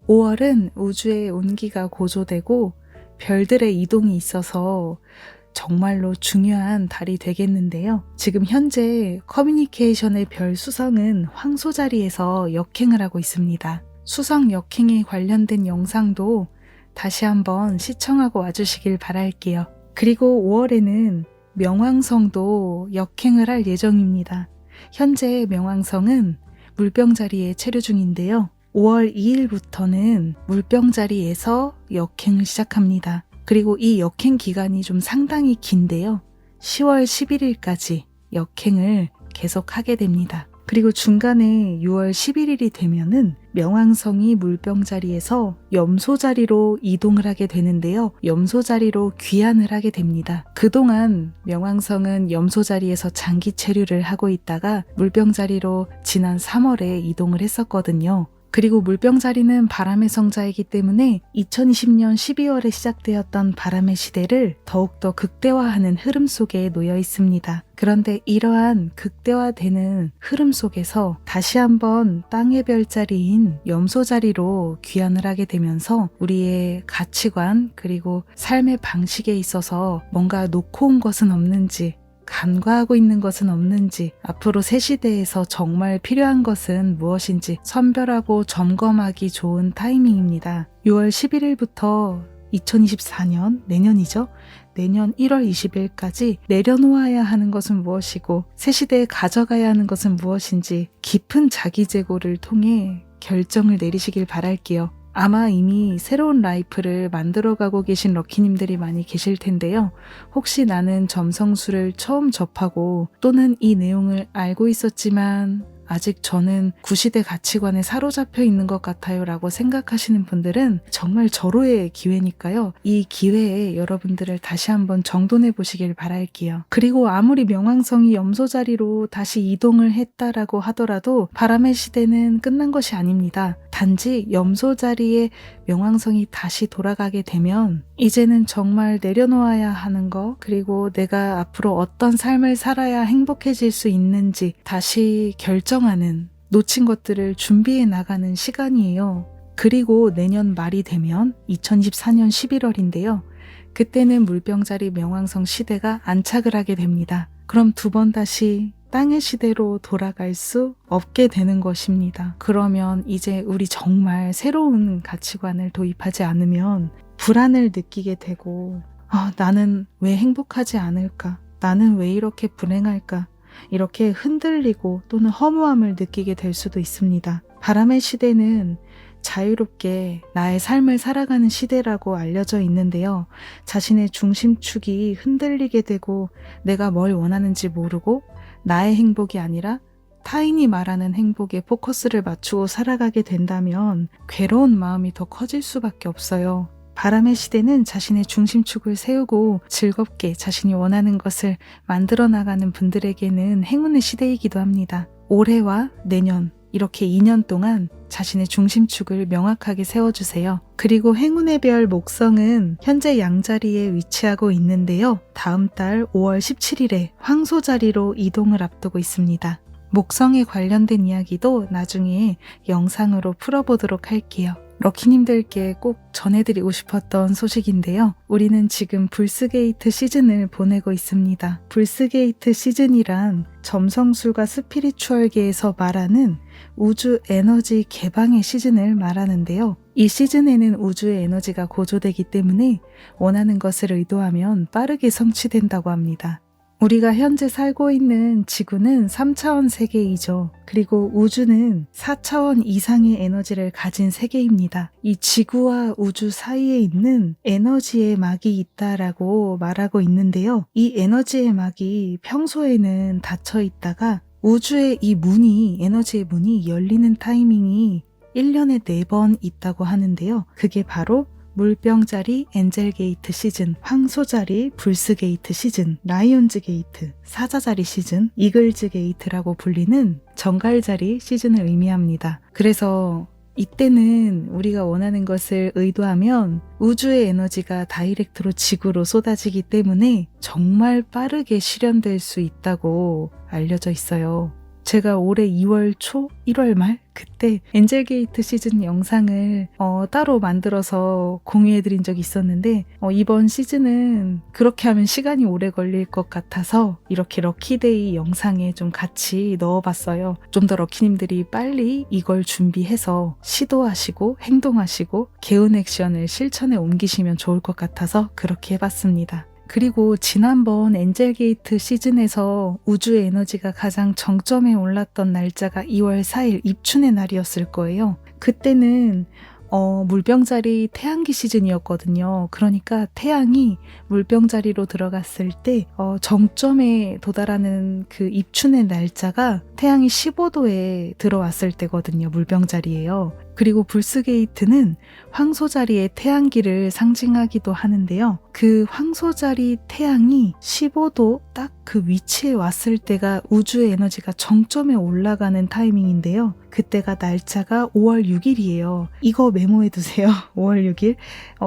5월은 우주의 온기가 고조되고 별들의 이동이 있어서 정말로 중요한 달이 되겠는데요. 지금 현재 커뮤니케이션의 별 수성은 황소 자리에서 역행을 하고 있습니다. 수성 역행에 관련된 영상도 다시 한번 시청하고 와주시길 바랄게요. 그리고 5월에는 명왕성도 역행을 할 예정입니다. 현재 명왕성은 물병 자리에 체류 중인데요. 5월 2일부터는 물병 자리에서 역행을 시작합니다. 그리고 이 역행 기간이 좀 상당히 긴데요. 10월 11일까지 역행을 계속하게 됩니다. 그리고 중간에 6월 11일이 되면은 명왕성이 물병 자리에서 염소 자리로 이동을 하게 되는데요. 염소 자리로 귀환을 하게 됩니다. 그동안 명왕성은 염소 자리에서 장기 체류를 하고 있다가 물병 자리로 지난 3월에 이동을 했었거든요. 그리고 물병 자리는 바람의 성자이기 때문에 2020년 12월에 시작되었던 바람의 시대를 더욱더 극대화하는 흐름 속에 놓여 있습니다. 그런데 이러한 극대화되는 흐름 속에서 다시 한번 땅의 별자리인 염소 자리로 귀환을 하게 되면서 우리의 가치관 그리고 삶의 방식에 있어서 뭔가 놓고 온 것은 없는지, 간과하고 있는 것은 없는지, 앞으로 새 시대에서 정말 필요한 것은 무엇인지 선별하고 점검하기 좋은 타이밍입니다. 6월 11일부터 2024년, 내년이죠. 내년 1월 20일까지 내려놓아야 하는 것은 무엇이고 새 시대에 가져가야 하는 것은 무엇인지 깊은 자기재고를 통해 결정을 내리시길 바랄게요. 아마 이미 새로운 라이프를 만들어가고 계신 럭키님들이 많이 계실 텐데요. 혹시 나는 점성술을 처음 접하고 또는 이 내용을 알고 있었지만 아직 저는 구시대 가치관에 사로잡혀 있는 것 같아요 라고 생각하시는 분들은 정말 절호의 기회니까요. 이 기회에 여러분들을 다시 한번 정돈해 보시길 바랄게요. 그리고 아무리 명왕성이 염소 자리로 다시 이동을 했다라고 하더라도 바람의 시대는 끝난 것이 아닙니다. 단지 염소 자리에 명왕성이 다시 돌아가게 되면 이제는 정말 내려놓아야 하는 거, 그리고 내가 앞으로 어떤 삶을 살아야 행복해질 수 있는지 다시 결정하는, 놓친 것들을 준비해 나가는 시간이에요. 그리고 내년 말이 되면 2024년 11월인데요. 그때는 물병자리 명왕성 시대가 안착을 하게 됩니다. 그럼 두 번 다시 땅의 시대로 돌아갈 수 없게 되는 것입니다. 그러면 이제 우리 정말 새로운 가치관을 도입하지 않으면 불안을 느끼게 되고 나는 왜 행복하지 않을까? 나는 왜 이렇게 불행할까? 이렇게 흔들리고 또는 허무함을 느끼게 될 수도 있습니다. 바람의 시대는 자유롭게 나의 삶을 살아가는 시대라고 알려져 있는데요. 자신의 중심축이 흔들리게 되고 내가 뭘 원하는지 모르고 나의 행복이 아니라 타인이 말하는 행복에 포커스를 맞추고 살아가게 된다면 괴로운 마음이 더 커질 수밖에 없어요. 바람의 시대는 자신의 중심축을 세우고 즐겁게 자신이 원하는 것을 만들어 나가는 분들에게는 행운의 시대이기도 합니다. 올해와 내년 이렇게 2년 동안 자신의 중심축을 명확하게 세워주세요. 그리고 행운의 별 목성은 현재 양자리에 위치하고 있는데요. 다음 달 5월 17일에 황소 자리로 이동을 앞두고 있습니다. 목성에 관련된 이야기도 나중에 영상으로 풀어보도록 할게요. 럭키님들께 꼭 전해드리고 싶었던 소식인데요. 우리는 지금 불스게이트 시즌을 보내고 있습니다. 불스게이트 시즌이란 점성술과 스피리추얼계에서 말하는 우주 에너지 개방의 시즌을 말하는데요. 이 시즌에는 우주의 에너지가 고조되기 때문에 원하는 것을 의도하면 빠르게 성취된다고 합니다. 우리가 현재 살고 있는 지구는 3차원 세계이죠. 그리고 우주는 4차원 이상의 에너지를 가진 세계입니다. 이 지구와 우주 사이에 있는 에너지의 막이 있다라고 말하고 있는데요. 이 에너지의 막이 평소에는 닫혀 있다가 우주의 이 문이, 에너지의 문이 열리는 타이밍이 1년에 4번 있다고 하는데요. 그게 바로 물병자리 엔젤게이트 시즌, 황소자리 불스게이트 시즌, 라이온즈 게이트, 사자자리 시즌, 이글즈 게이트라고 불리는 정갈자리 시즌을 의미합니다. 그래서 이때는 우리가 원하는 것을 의도하면 우주의 에너지가 다이렉트로 지구로 쏟아지기 때문에 정말 빠르게 실현될 수 있다고 알려져 있어요. 제가 올해 2월 초, 1월 말 그때 엔젤게이트 시즌 영상을 따로 만들어서 공유해드린 적이 있었는데 이번 시즌은 그렇게 하면 시간이 오래 걸릴 것 같아서 이렇게 럭키데이 영상에 좀 같이 넣어봤어요. 좀 더 럭키님들이 빨리 이걸 준비해서 시도하시고 행동하시고 개운 액션을 실천에 옮기시면 좋을 것 같아서 그렇게 해봤습니다. 그리고 지난번 엔젤게이트 시즌에서 우주의 에너지가 가장 정점에 올랐던 날짜가 2월 4일 입춘의 날이었을 거예요. 그때는 물병자리 태양기 시즌이었거든요. 그러니까 태양이 물병자리로 들어갔을 때 정점에 도달하는 그 입춘의 날짜가 태양이 15도에 들어왔을 때거든요. 물병자리예요. 그리고 불스게이트는 황소자리의 태양기를 상징하기도 하는데요. 그 황소자리 태양이 15도 딱 그 위치에 왔을 때가 우주의 에너지가 정점에 올라가는 타이밍인데요. 그때가 날짜가 5월 6일이에요. 이거 메모해두세요. 5월 6일.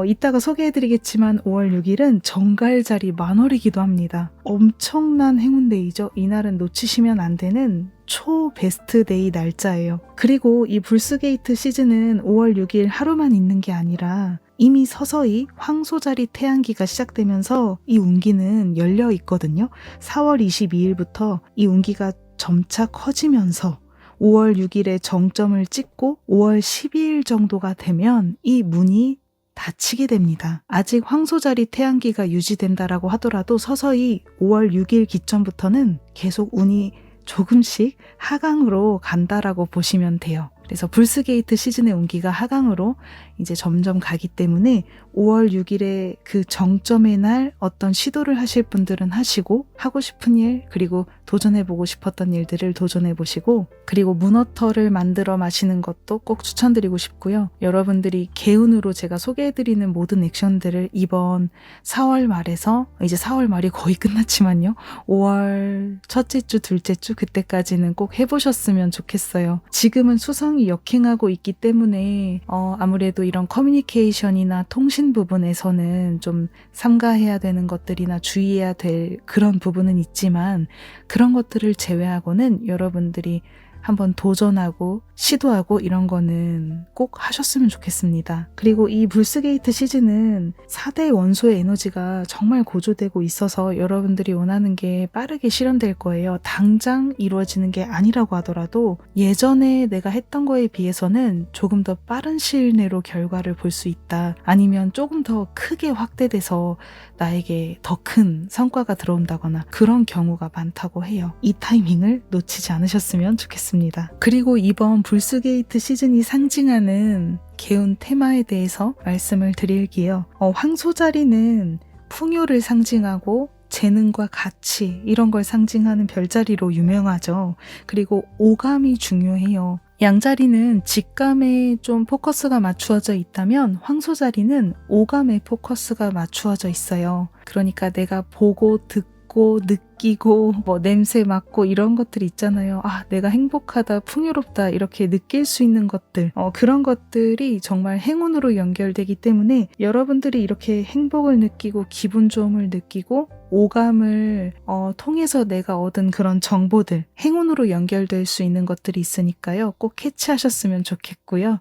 이따가 소개해드리겠지만 5월 6일은 정갈자리 만월이기도 합니다. 엄청난 행운데이죠. 이날은 놓치시면 안 되는 초 베스트 데이 날짜예요. 그리고 이 불스게이트 시즌은 5월 6일 하루만 있는 게 아니라 이미 서서히 황소자리 태양기가 시작되면서 이 운기는 열려 있거든요. 4월 22일부터 이 운기가 점차 커지면서 5월 6일에 정점을 찍고 5월 12일 정도가 되면 이 문이 닫히게 됩니다. 아직 황소자리 태양기가 유지된다라고 하더라도 서서히 5월 6일 기점부터는 계속 운이 조금씩 하강으로 간다라고 보시면 돼요. 그래서 불스게이트 시즌의 운기가 하강으로 이제 점점 가기 때문에 5월 6일에 그 정점의 날 어떤 시도를 하실 분들은 하시고 하고 싶은 일 그리고 도전해보고 싶었던 일들을 도전해보시고 그리고 문어터를 만들어 마시는 것도 꼭 추천드리고 싶고요. 여러분들이 개운으로 제가 소개해드리는 모든 액션들을 이번 4월 말에서 이제 4월 말이 거의 끝났지만요. 5월 첫째 주, 둘째 주 그때까지는 꼭 해보셨으면 좋겠어요. 지금은 수성이 역행하고 있기 때문에 아무래도 이런 커뮤니케이션이나 통신 부분에서는 좀 삼가해야 되는 것들이나 주의해야 될 그런 부분은 있지만 그런 것들을 제외하고는 여러분들이 한번 도전하고 시도하고 이런 거는 꼭 하셨으면 좋겠습니다. 그리고 이 불스게이트 시즌은 4대 원소의 에너지가 정말 고조되고 있어서 여러분들이 원하는 게 빠르게 실현될 거예요. 당장 이루어지는 게 아니라고 하더라도 예전에 내가 했던 거에 비해서는 조금 더 빠른 시일 내로 결과를 볼 수 있다. 아니면 조금 더 크게 확대돼서 나에게 더 큰 성과가 들어온다거나 그런 경우가 많다고 해요. 이 타이밍을 놓치지 않으셨으면 좋겠습니다. 그리고 이번 불스게이트 시즌이 상징하는 개운 테마에 대해서 말씀을 드릴게요. 황소자리는 풍요를 상징하고 재능과 가치 이런 걸 상징하는 별자리로 유명하죠. 그리고 오감이 중요해요. 양자리는 직감에 좀 포커스가 맞추어져 있다면 황소자리는 오감에 포커스가 맞추어져 있어요. 그러니까 내가 보고 듣고 느끼고 냄새 맡고 이런 것들 있잖아요. 내가 행복하다, 풍요롭다 이렇게 느낄 수 있는 것들 그런 것들이 정말 행운으로 연결되기 때문에 여러분들이 이렇게 행복을 느끼고 기분 좋음을 느끼고 오감을 통해서 내가 얻은 그런 정보들 행운으로 연결될 수 있는 것들이 있으니까요. 꼭 캐치하셨으면 좋겠고요.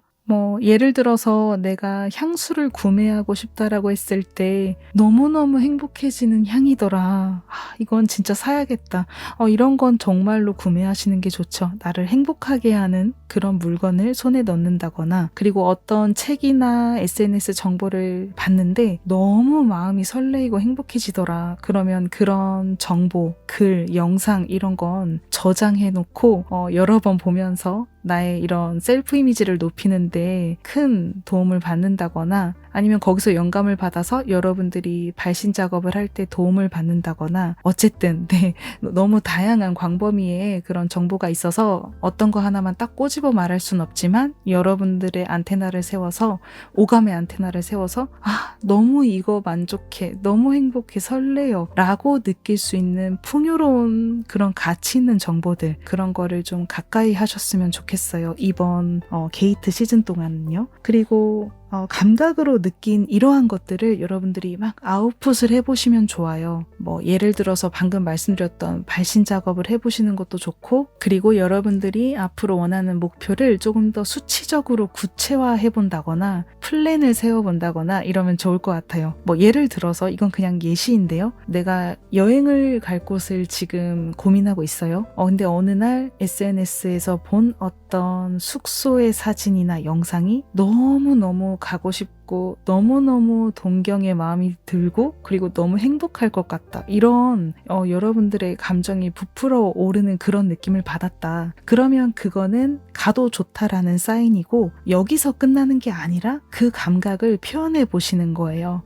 예를 들어서 내가 향수를 구매하고 싶다라고 했을 때 너무너무 행복해지는 향이더라. 이건 진짜 사야겠다. 이런 건 정말로 구매하시는 게 좋죠. 나를 행복하게 하는 그런 물건을 손에 넣는다거나 그리고 어떤 책이나 SNS 정보를 봤는데 너무 마음이 설레이고 행복해지더라. 그러면 그런 정보, 글, 영상 이런 건 저장해 놓고 여러 번 보면서 나의 이런 셀프 이미지를 높이는데 큰 도움을 받는다거나 아니면 거기서 영감을 받아서 여러분들이 발신 작업을 할 때 도움을 받는다거나 어쨌든 너무 다양한 광범위의 그런 정보가 있어서 어떤 거 하나만 딱 꼬집어 말할 순 없지만 여러분들의 안테나를 세워서 오감의 안테나를 세워서 너무 이거 만족해 너무 행복해 설레요 라고 느낄 수 있는 풍요로운 그런 가치 있는 정보들 그런 거를 좀 가까이 하셨으면 좋겠어요. 이번 게이트 시즌 동안은요. 그리고 감각으로 느낀 이러한 것들을 여러분들이 막 아웃풋을 해보시면 좋아요. 뭐 예를 들어서 방금 말씀드렸던 발신 작업을 해보시는 것도 좋고, 그리고 여러분들이 앞으로 원하는 목표를 조금 더 수치적으로 구체화해 본다거나 플랜을 세워본다거나 이러면 좋을 것 같아요. 뭐 예를 들어서 이건 그냥 예시인데요. 내가 여행을 갈 곳을 지금 고민하고 있어요. 근데 어느 날 SNS에서 본 어떤 숙소의 사진이나 영상이 너무너무 가고 싶고 너무너무 동경의 마음이 들고 그리고 너무 행복할 것 같다. 이런 여러분들의 감정이 부풀어 오르는 그런 느낌을 받았다. 그러면 그거는 가도 좋다라는 사인이고, 여기서 끝나는 게 아니라 그 감각을 표현해 보시는 거예요.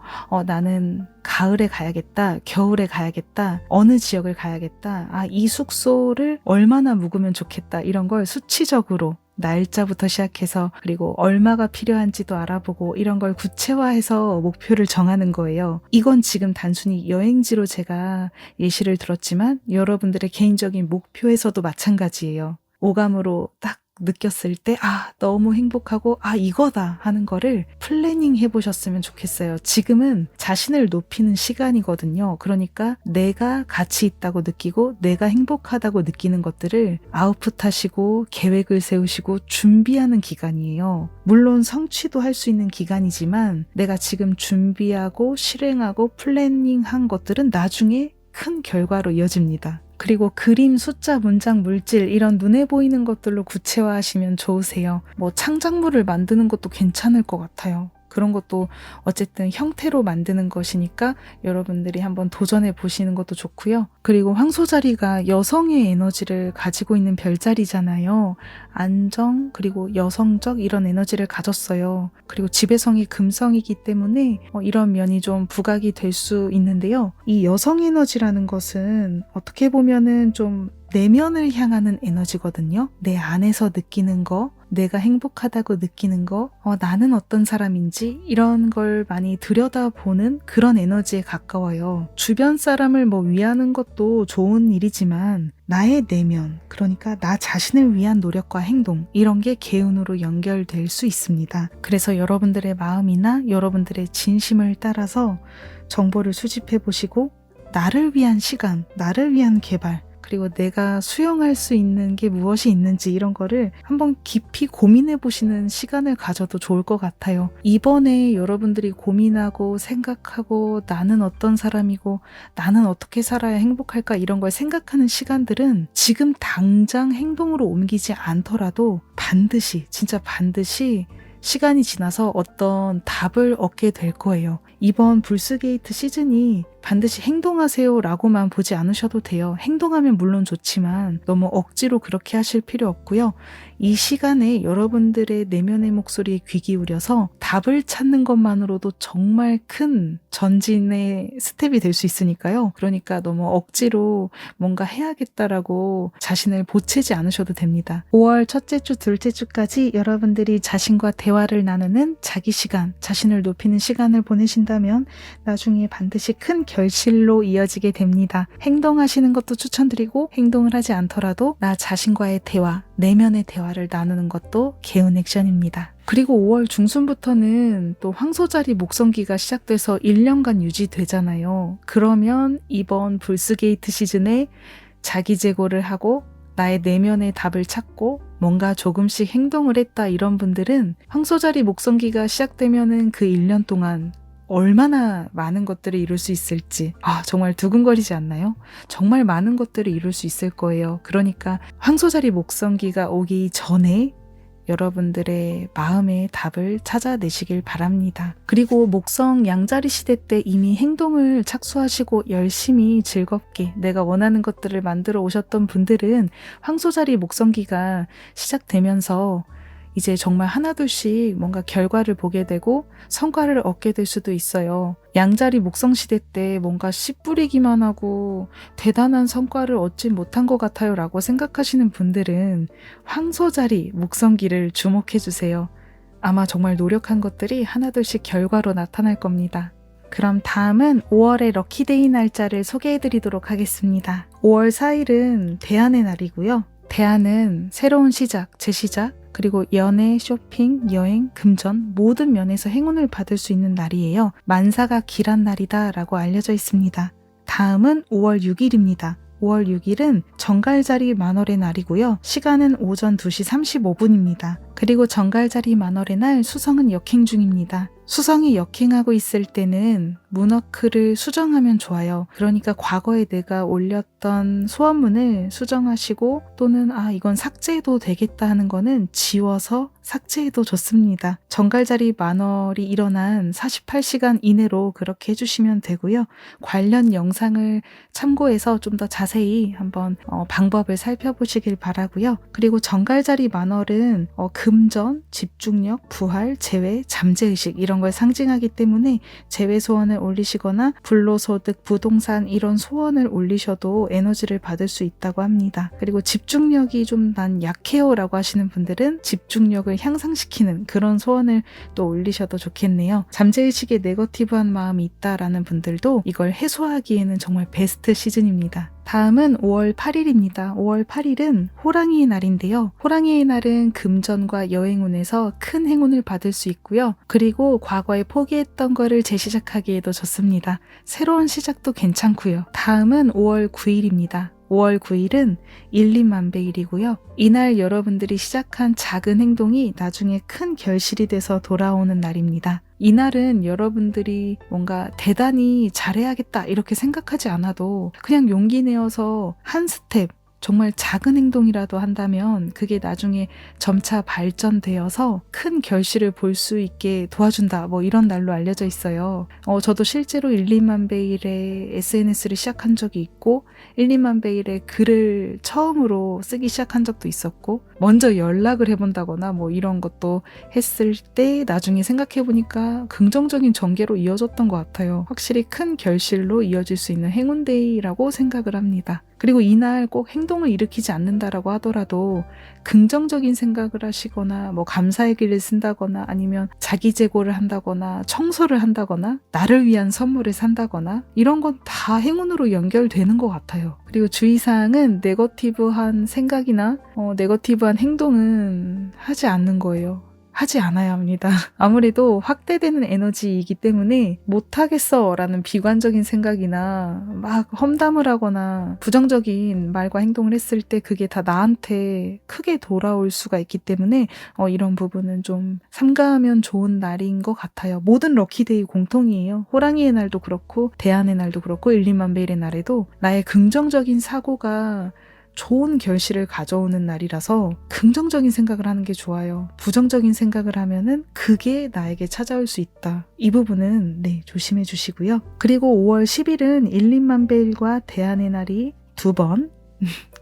나는 가을에 가야겠다, 겨울에 가야겠다, 어느 지역을 가야겠다, 이 숙소를 얼마나 묵으면 좋겠다, 이런 걸 수치적으로 날짜부터 시작해서 그리고 얼마가 필요한지도 알아보고 이런 걸 구체화해서 목표를 정하는 거예요. 이건 지금 단순히 여행지로 제가 예시를 들었지만 여러분들의 개인적인 목표에서도 마찬가지예요. 오감으로 딱 느꼈을 때 너무 행복하고 이거다 하는 거를 플래닝 해보셨으면 좋겠어요. 지금은 자신을 높이는 시간이거든요. 그러니까 내가 가치 있다고 느끼고 내가 행복하다고 느끼는 것들을 아웃풋하시고 계획을 세우시고 준비하는 기간이에요. 물론 성취도 할 수 있는 기간이지만 내가 지금 준비하고 실행하고 플래닝한 것들은 나중에 큰 결과로 이어집니다. 그리고 그림, 숫자, 문장, 물질 이런 눈에 보이는 것들로 구체화하시면 좋으세요. 뭐 창작물을 만드는 것도 괜찮을 것 같아요. 그런 것도 어쨌든 형태로 만드는 것이니까 여러분들이 한번 도전해 보시는 것도 좋고요. 그리고 황소자리가 여성의 에너지를 가지고 있는 별자리잖아요. 안정, 그리고 여성적 이런 에너지를 가졌어요. 그리고 지배성이 금성이기 때문에 이런 면이 좀 부각이 될 수 있는데요. 이 여성 에너지라는 것은 어떻게 보면은 좀 내면을 향하는 에너지거든요. 내 안에서 느끼는 거, 내가 행복하다고 느끼는 거, 나는 어떤 사람인지 이런 걸 많이 들여다보는 그런 에너지에 가까워요. 주변 사람을 위하는 것도 좋은 일이지만 나의 내면, 그러니까 나 자신을 위한 노력과 행동, 이런 게 개운으로 연결될 수 있습니다. 그래서 여러분들의 마음이나 여러분들의 진심을 따라서 정보를 수집해 보시고 나를 위한 시간, 나를 위한 개발, 그리고 내가 수용할 수 있는 게 무엇이 있는지 이런 거를 한번 깊이 고민해 보시는 시간을 가져도 좋을 것 같아요. 이번에 여러분들이 고민하고 생각하고 나는 어떤 사람이고 나는 어떻게 살아야 행복할까 이런 걸 생각하는 시간들은 지금 당장 행동으로 옮기지 않더라도 반드시, 진짜 반드시 시간이 지나서 어떤 답을 얻게 될 거예요. 이번 불스게이트 시즌이 반드시 행동하세요 라고만 보지 않으셔도 돼요. 행동하면 물론 좋지만 너무 억지로 그렇게 하실 필요 없고요. 이 시간에 여러분들의 내면의 목소리에 귀 기울여서 답을 찾는 것만으로도 정말 큰 전진의 스텝이 될 수 있으니까요. 그러니까 너무 억지로 뭔가 해야겠다라고 자신을 보채지 않으셔도 됩니다. 5월 첫째 주, 둘째 주까지 여러분들이 자신과 대화를 나누는 자기 시간, 자신을 높이는 시간을 보내신다면 나중에 반드시 큰 결실로 이어지게 됩니다. 행동하시는 것도 추천드리고 행동을 하지 않더라도 나 자신과의 대화, 내면의 대화를 나누는 것도 개운 액션입니다. 그리고 5월 중순부터는 또 황소자리 목성기가 시작돼서 1년간 유지되잖아요. 그러면 이번 불스게이트 시즌에 자기 재고를 하고 나의 내면의 답을 찾고 뭔가 조금씩 행동을 했다 이런 분들은 황소자리 목성기가 시작되면은 그 1년 동안 얼마나 많은 것들을 이룰 수 있을지 정말 두근거리지 않나요? 정말 많은 것들을 이룰 수 있을 거예요. 그러니까 황소자리 목성기가 오기 전에 여러분들의 마음의 답을 찾아내시길 바랍니다. 그리고 목성 양자리 시대 때 이미 행동을 착수하시고 열심히 즐겁게 내가 원하는 것들을 만들어 오셨던 분들은 황소자리 목성기가 시작되면서 이제 정말 하나둘씩 뭔가 결과를 보게 되고 성과를 얻게 될 수도 있어요. 양자리 목성시대 때 뭔가 씨 뿌리기만 하고 대단한 성과를 얻지 못한 것 같아요 라고 생각하시는 분들은 황소자리 목성기를 주목해주세요. 아마 정말 노력한 것들이 하나둘씩 결과로 나타날 겁니다. 그럼 다음은 5월의 럭키데이 날짜를 소개해드리도록 하겠습니다. 5월 4일은 대안의 날이고요. 대안은 새로운 시작, 재시작, 그리고 연애, 쇼핑, 여행, 금전 모든 면에서 행운을 받을 수 있는 날이에요. 만사가 길한 날이다 라고 알려져 있습니다. 다음은 5월 6일입니다. 5월 6일은 정갈자리 만월의 날이고요. 시간은 오전 2시 35분입니다. 그리고 정갈자리 만월의 날 수성은 역행 중입니다. 수성이 역행하고 있을 때는 문워크를 수정하면 좋아요. 그러니까 과거에 내가 올렸던 소원문을 수정하시고 또는 이건 삭제해도 되겠다 하는 거는 지워서 삭제해도 좋습니다. 정갈자리 만월이 일어난 48시간 이내로 그렇게 해주시면 되고요. 관련 영상을 참고해서 좀 더 자세히 한번 방법을 살펴보시길 바라고요. 그리고 정갈자리 만월은 금전, 집중력, 부활, 재회, 잠재의식 이런 걸 상징하기 때문에 재회 소원을 올리시거나 불로소득, 부동산 이런 소원을 올리셔도 에너지를 받을 수 있다고 합니다. 그리고 집중력이 좀 난 약해요 라고 하시는 분들은 집중력을 향상시키는 그런 소원을 또 올리셔도 좋겠네요. 잠재의식에 네거티브한 마음이 있다라는 분들도 이걸 해소하기에는 정말 베스트 시즌입니다. 다음은 5월 8일입니다. 5월 8일은 호랑이의 날인데요. 호랑이의 날은 금전과 여행운에서 큰 행운을 받을 수 있고요. 그리고 과거에 포기했던 거를 재시작하기에도 좋습니다. 새로운 시작도 괜찮고요. 다음은 5월 9일입니다. 5월 9일은 일림만배일이고요. 이날 여러분들이 시작한 작은 행동이 나중에 큰 결실이 돼서 돌아오는 날입니다. 이날은 여러분들이 뭔가 대단히 잘해야겠다 이렇게 생각하지 않아도 그냥 용기 내어서 한 스텝 정말 작은 행동이라도 한다면 그게 나중에 점차 발전되어서 큰 결실을 볼 수 있게 도와준다 이런 날로 알려져 있어요. 저도 실제로 1,2만배일에 SNS를 시작한 적이 있고 1,2만배일에 글을 처음으로 쓰기 시작한 적도 있었고 먼저 연락을 해본다거나 이런 것도 했을 때 나중에 생각해보니까 긍정적인 전개로 이어졌던 것 같아요. 확실히 큰 결실로 이어질 수 있는 행운데이라고 생각을 합니다. 그리고 이날 꼭 행동을 일으키지 않는다라고 하더라도 긍정적인 생각을 하시거나 감사의 글을 쓴다거나 아니면 자기 재고를 한다거나 청소를 한다거나 나를 위한 선물을 산다거나 이런 건 다 행운으로 연결되는 것 같아요. 그리고 주의사항은 네거티브한 생각이나 네거티브한 행동은 하지 않는 거예요. 하지 않아야 합니다. 아무래도 확대되는 에너지이기 때문에 못하겠어 라는 비관적인 생각이나 막 험담을 하거나 부정적인 말과 행동을 했을 때 그게 다 나한테 크게 돌아올 수가 있기 때문에 이런 부분은 좀 삼가하면 좋은 날인 것 같아요. 모든 럭키데이 공통이에요. 호랑이의 날도 그렇고 대안의 날도 그렇고 1,2만배일의 날에도 나의 긍정적인 사고가 좋은 결실을 가져오는 날이라서 긍정적인 생각을 하는 게 좋아요. 부정적인 생각을 하면은 그게 나에게 찾아올 수 있다. 이 부분은 조심해 주시고요. 그리고 5월 10일은 1,2만배일과 대안의 날이 2번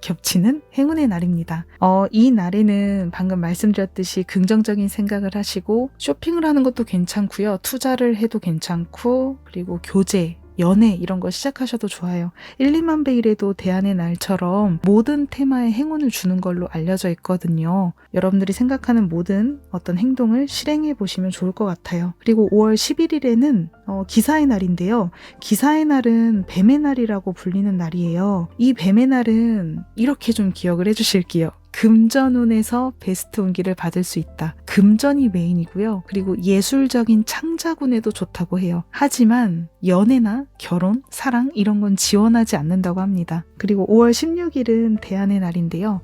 겹치는 행운의 날입니다. 이 날에는 방금 말씀드렸듯이 긍정적인 생각을 하시고 쇼핑을 하는 것도 괜찮고요. 투자를 해도 괜찮고 그리고 교제 연애 이런 거 시작하셔도 좋아요. 1,2만배일에도 대안의 날처럼 모든 테마에 행운을 주는 걸로 알려져 있거든요. 여러분들이 생각하는 모든 어떤 행동을 실행해 보시면 좋을 것 같아요. 그리고 5월 11일에는 기사의 날인데요. 기사의 날은 뱀의 날이라고 불리는 날이에요. 이 뱀의 날은 이렇게 좀 기억을 해주실게요. 금전운에서 베스트 운기를 받을 수 있다. 금전이 메인이고요. 그리고 예술적인 창작운에도 좋다고 해요. 하지만 연애나 결혼, 사랑 이런 건 지원하지 않는다고 합니다. 그리고 5월 16일은 대안의 날인데요.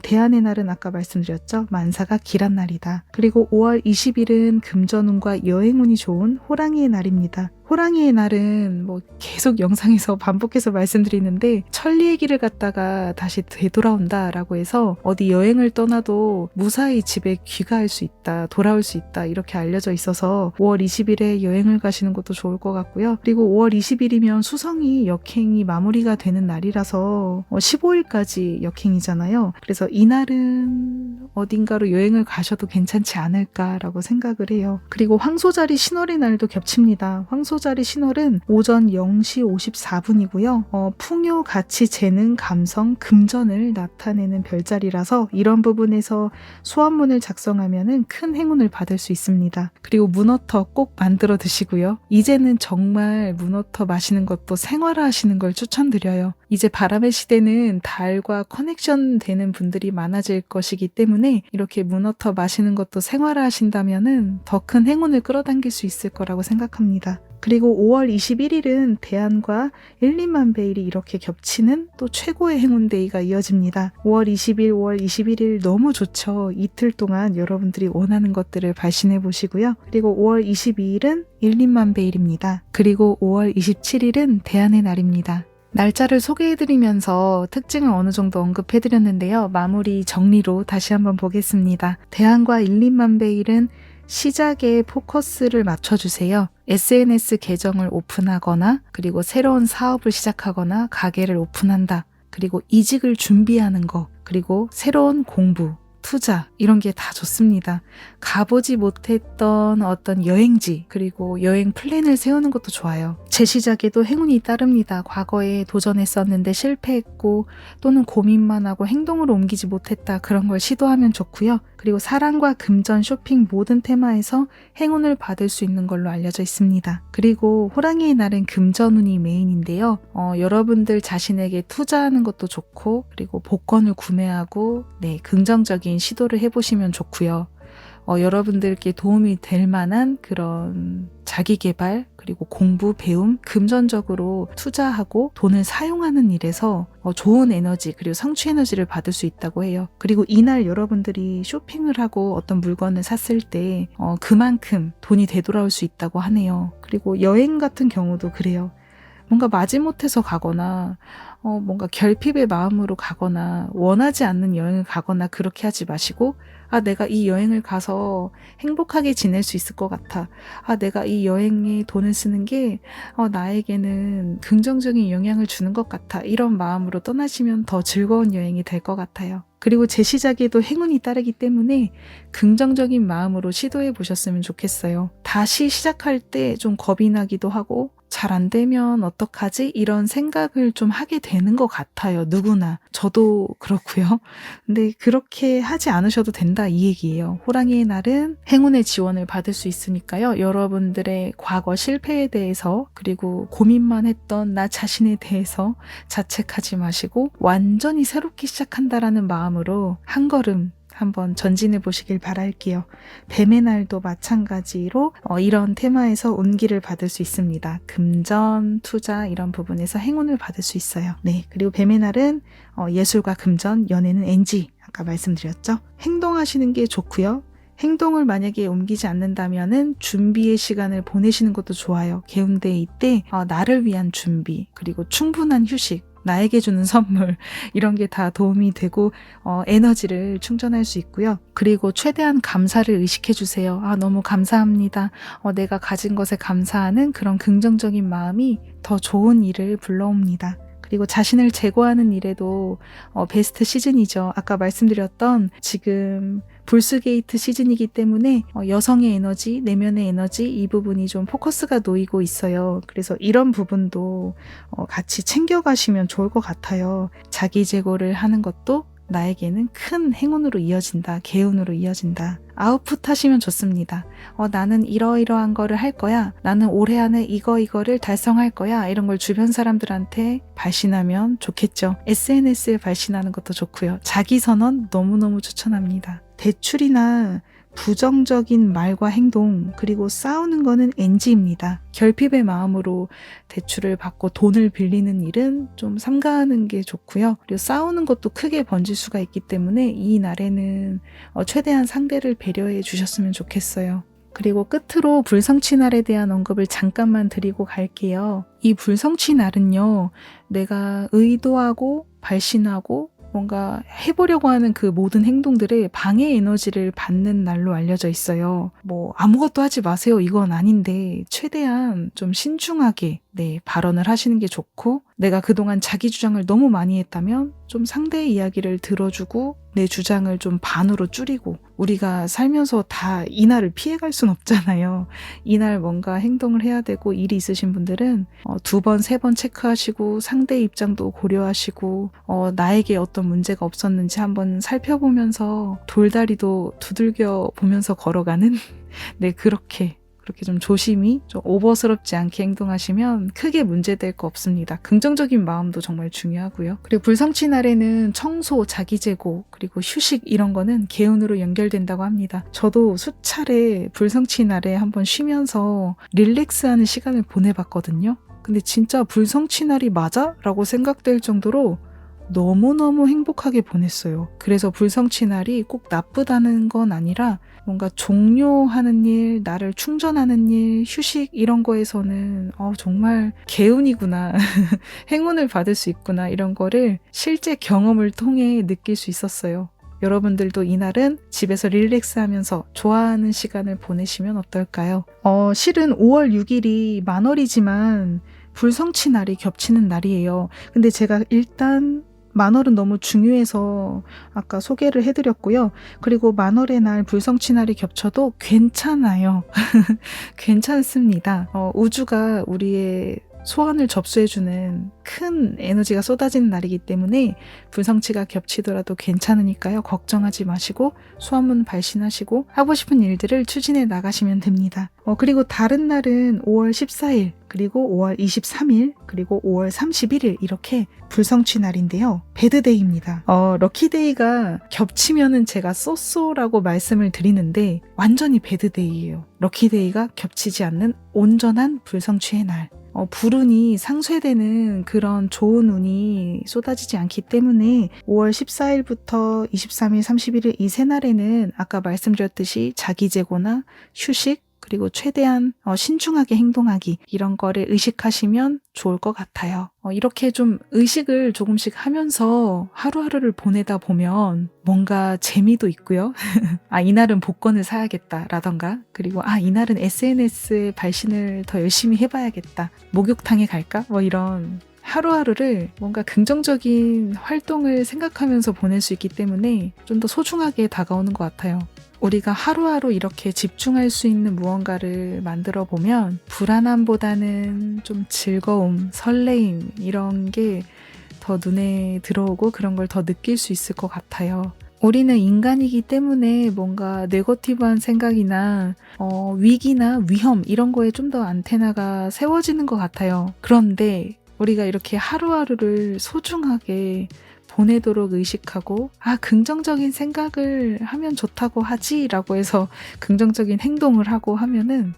대안의 날은 아까 말씀드렸죠. 만사가 길한 날이다. 그리고 5월 20일은 금전운과 여행운이 좋은 호랑이의 날입니다. 호랑이의 날은 계속 영상에서 반복해서 말씀드리는데 천리의 길을 갔다가 다시 되돌아온다라고 해서 어디 여행을 떠나도 무사히 집에 귀가할 수 있다, 돌아올 수 있다 이렇게 알려져 있어서 5월 20일에 여행을 가시는 것도 좋을 것 같고요. 그리고 5월 20일이면 수성이 역행이 마무리가 되는 날이라서 15일까지 역행이잖아요. 그래서 이날은 어딘가로 여행을 가셔도 괜찮지 않을까라고 생각을 해요. 그리고 황소자리 신월의 날도 겹칩니다. 황소 평소자리 신월은 오전 0시 54분이고요. 풍요, 가치, 재능, 감성, 금전을 나타내는 별자리라서 이런 부분에서 소원문을 작성하면 큰 행운을 받을 수 있습니다. 그리고 문어터 꼭 만들어 드시고요. 이제는 정말 문어터 마시는 것도 생활화하시는 걸 추천드려요. 이제 바람의 시대는 달과 커넥션 되는 분들이 많아질 것이기 때문에 이렇게 문어터 마시는 것도 생활화하신다면 더 큰 행운을 끌어당길 수 있을 거라고 생각합니다. 그리고 5월 21일은 대안과 1, 2만 베일이 이렇게 겹치는 또 최고의 행운데이가 이어집니다. 5월 20일, 5월 21일 너무 좋죠. 이틀 동안 여러분들이 원하는 것들을 발신해 보시고요. 그리고 5월 22일은 1, 2만 베일입니다. 그리고 5월 27일은 대안의 날입니다. 날짜를 소개해드리면서 특징을 어느 정도 언급해드렸는데요. 마무리 정리로 다시 한번 보겠습니다. 대안과 1, 2만 베일은 시작에 포커스를 맞춰주세요. SNS 계정을 오픈하거나 그리고 새로운 사업을 시작하거나 가게를 오픈한다. 그리고 이직을 준비하는 거 그리고 새로운 공부, 투자 이런 게 다 좋습니다. 가보지 못했던 어떤 여행지 그리고 여행 플랜을 세우는 것도 좋아요. 재시작에도 행운이 따릅니다. 과거에 도전했었는데 실패했고 또는 고민만 하고 행동으로 옮기지 못했다. 그런 걸 시도하면 좋고요. 그리고 사랑과 금전, 쇼핑 모든 테마에서 행운을 받을 수 있는 걸로 알려져 있습니다. 그리고 호랑이의 날은 금전운이 메인인데요. 여러분들 자신에게 투자하는 것도 좋고 그리고 복권을 구매하고 긍정적인 시도를 해보시면 좋고요. 여러분들께 도움이 될 만한 그런 자기개발 그리고 공부, 배움, 금전적으로 투자하고 돈을 사용하는 일에서 좋은 에너지 그리고 성취 에너지를 받을 수 있다고 해요. 그리고 이날 여러분들이 쇼핑을 하고 어떤 물건을 샀을 때 그만큼 돈이 되돌아올 수 있다고 하네요. 그리고 여행 같은 경우도 그래요. 뭔가 마지못해서 가거나 뭔가 결핍의 마음으로 가거나 원하지 않는 여행을 가거나 그렇게 하지 마시고 내가 이 여행을 가서 행복하게 지낼 수 있을 것 같아. 내가 이 여행에 돈을 쓰는 게 나에게는 긍정적인 영향을 주는 것 같아. 이런 마음으로 떠나시면 더 즐거운 여행이 될 것 같아요. 그리고 재시작에도 행운이 따르기 때문에 긍정적인 마음으로 시도해 보셨으면 좋겠어요. 다시 시작할 때 좀 겁이 나기도 하고 잘 안 되면 어떡하지? 이런 생각을 좀 하게 되는 것 같아요. 누구나. 저도 그렇고요. 근데 그렇게 하지 않으셔도 된다 이 얘기예요. 호랑이의 날은 행운의 지원을 받을 수 있으니까요. 여러분들의 과거 실패에 대해서 그리고 고민만 했던 나 자신에 대해서 자책하지 마시고 완전히 새롭게 시작한다라는 마음으로 한 걸음 한번 전진해 보시길 바랄게요. 뱀의 날도 마찬가지로 이런 테마에서 운기를 받을 수 있습니다. 금전, 투자 이런 부분에서 행운을 받을 수 있어요. 그리고 뱀의 날은 예술과 금전, 연애는 NG 아까 말씀드렸죠. 행동하시는 게 좋고요. 행동을 만약에 옮기지 않는다면은 준비의 시간을 보내시는 것도 좋아요. 개운데이 때 나를 위한 준비 그리고 충분한 휴식 나에게 주는 선물 이런 게 다 도움이 되고 에너지를 충전할 수 있고요. 그리고 최대한 감사를 의식해 주세요. 너무 감사합니다. 내가 가진 것에 감사하는 그런 긍정적인 마음이 더 좋은 일을 불러옵니다. 그리고 자신을 제고하는 일에도 베스트 시즌이죠. 아까 말씀드렸던 지금 불스게이트 시즌이기 때문에 여성의 에너지, 내면의 에너지 이 부분이 좀 포커스가 놓이고 있어요. 그래서 이런 부분도 같이 챙겨가시면 좋을 것 같아요. 자기 제고를 하는 것도 나에게는 큰 행운으로 이어진다. 개운으로 이어진다. 아웃풋 하시면 좋습니다. 나는 이러이러한 거를 할 거야. 나는 올해 안에 이거를 달성할 거야. 이런 걸 주변 사람들한테 발신하면 좋겠죠. SNS에 발신하는 것도 좋고요. 자기선언 너무너무 추천합니다. 대출이나 부정적인 말과 행동 그리고 싸우는 거는 NG입니다. 결핍의 마음으로 대출을 받고 돈을 빌리는 일은 좀 삼가하는 게 좋고요. 그리고 싸우는 것도 크게 번질 수가 있기 때문에 이 날에는 최대한 상대를 배려해 주셨으면 좋겠어요. 그리고 끝으로 불성취 날에 대한 언급을 잠깐만 드리고 갈게요. 이 불성취 날은요, 내가 의도하고 발신하고 뭔가 해보려고 하는 그 모든 행동들에 방해 에너지를 받는 날로 알려져 있어요. 아무것도 하지 마세요. 이건 아닌데 최대한 좀 신중하게 발언을 하시는 게 좋고 내가 그동안 자기 주장을 너무 많이 했다면 좀 상대의 이야기를 들어주고 내 주장을 좀 반으로 줄이고 우리가 살면서 다 이날을 피해갈 순 없잖아요. 이날 뭔가 행동을 해야 되고 일이 있으신 분들은 2번, 3번 체크하시고 상대의 입장도 고려하시고 나에게 어떤 문제가 없었는지 한번 살펴보면서 돌다리도 두들겨 보면서 걸어가는 네, 그렇게 좀 조심히 좀 오버스럽지 않게 행동하시면 크게 문제될 거 없습니다. 긍정적인 마음도 정말 중요하고요. 그리고 불성치 날에는 청소, 자기재고, 그리고 휴식 이런 거는 개운으로 연결된다고 합니다. 저도 수차례 불성치 날에 한번 쉬면서 릴렉스하는 시간을 보내봤거든요. 근데 진짜 불성치 날이 맞아? 라고 생각될 정도로 너무너무 행복하게 보냈어요. 그래서 불성치 날이 꼭 나쁘다는 건 아니라 뭔가 종료하는 일, 나를 충전하는 일, 휴식 이런 거에서는 정말 개운이구나. 행운을 받을 수 있구나. 이런 거를 실제 경험을 통해 느낄 수 있었어요. 여러분들도 이날은 집에서 릴렉스하면서 좋아하는 시간을 보내시면 어떨까요? 실은 5월 6일이 만월이지만 불성치 날이 겹치는 날이에요. 근데 제가 일단 만월은 너무 중요해서 아까 소개를 해드렸고요. 그리고 만월의 날, 불성치 날이 겹쳐도 괜찮아요. 괜찮습니다. 우주가 우리의 소원을 접수해주는 큰 에너지가 쏟아지는 날이기 때문에 불성치가 겹치더라도 괜찮으니까요. 걱정하지 마시고 소원문 발신하시고 하고 싶은 일들을 추진해 나가시면 됩니다. 그리고 다른 날은 5월 14일, 그리고 5월 23일, 그리고 5월 31일 이렇게 불성치 날인데요. 배드데이입니다. 럭키데이가 겹치면은 제가 쏘쏘라고 말씀을 드리는데 완전히 배드데이예요. 럭키데이가 겹치지 않는 온전한 불성치의 날. 불운이 상쇄되는 그런 좋은 운이 쏟아지지 않기 때문에 5월 14일부터 23일, 31일 이 세 날에는 아까 말씀드렸듯이 자기재고나 휴식, 그리고 최대한 신중하게 행동하기 이런 거를 의식하시면 좋을 것 같아요. 이렇게 좀 의식을 조금씩 하면서 하루하루를 보내다 보면 뭔가 재미도 있고요. 이날은 복권을 사야겠다라던가, 그리고 이날은 SNS에 발신을 더 열심히 해봐야겠다. 목욕탕에 갈까? 이런 하루하루를 뭔가 긍정적인 활동을 생각하면서 보낼 수 있기 때문에 좀 더 소중하게 다가오는 것 같아요. 우리가 하루하루 이렇게 집중할 수 있는 무언가를 만들어 보면 불안함보다는 좀 즐거움, 설레임 이런 게 더 눈에 들어오고 그런 걸 더 느낄 수 있을 것 같아요. 우리는 인간이기 때문에 뭔가 네거티브한 생각이나 위기나 위험 이런 거에 좀 더 안테나가 세워지는 것 같아요. 그런데 우리가 이렇게 하루하루를 소중하게 보내도록 의식하고 긍정적인 생각을 하면 좋다고 하지 라고 해서 긍정적인 행동을 하고 하면은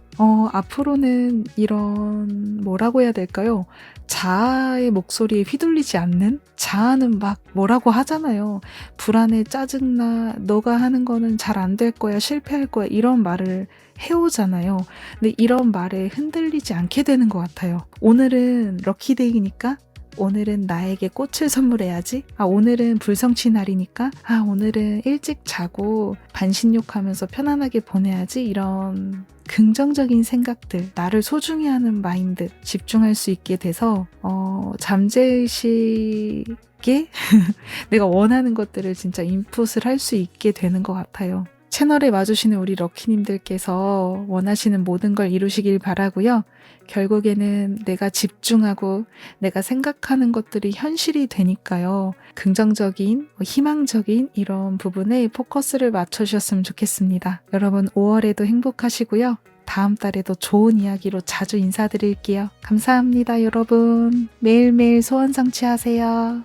앞으로는 이런 뭐라고 해야 될까요? 자아의 목소리에 휘둘리지 않는? 자아는 막 뭐라고 하잖아요. 불안해, 짜증나, 너가 하는 거는 잘 안 될 거야, 실패할 거야 이런 말을 해오잖아요. 근데 이런 말에 흔들리지 않게 되는 것 같아요. 오늘은 럭키데이니까 오늘은 나에게 꽃을 선물해야지. 오늘은 불성치 날이니까 오늘은 일찍 자고 반신욕하면서 편안하게 보내야지. 이런 긍정적인 생각들, 나를 소중히 하는 마인드 집중할 수 있게 돼서 잠재의식에 내가 원하는 것들을 진짜 인풋을 할 수 있게 되는 것 같아요. 채널에 와주시는 우리 럭키님들께서 원하시는 모든 걸 이루시길 바라고요. 결국에는 내가 집중하고 내가 생각하는 것들이 현실이 되니까요. 긍정적인, 희망적인 이런 부분에 포커스를 맞춰주셨으면 좋겠습니다. 여러분 5월에도 행복하시고요. 다음 달에도 좋은 이야기로 자주 인사드릴게요. 감사합니다, 여러분. 매일매일 소원 성취하세요.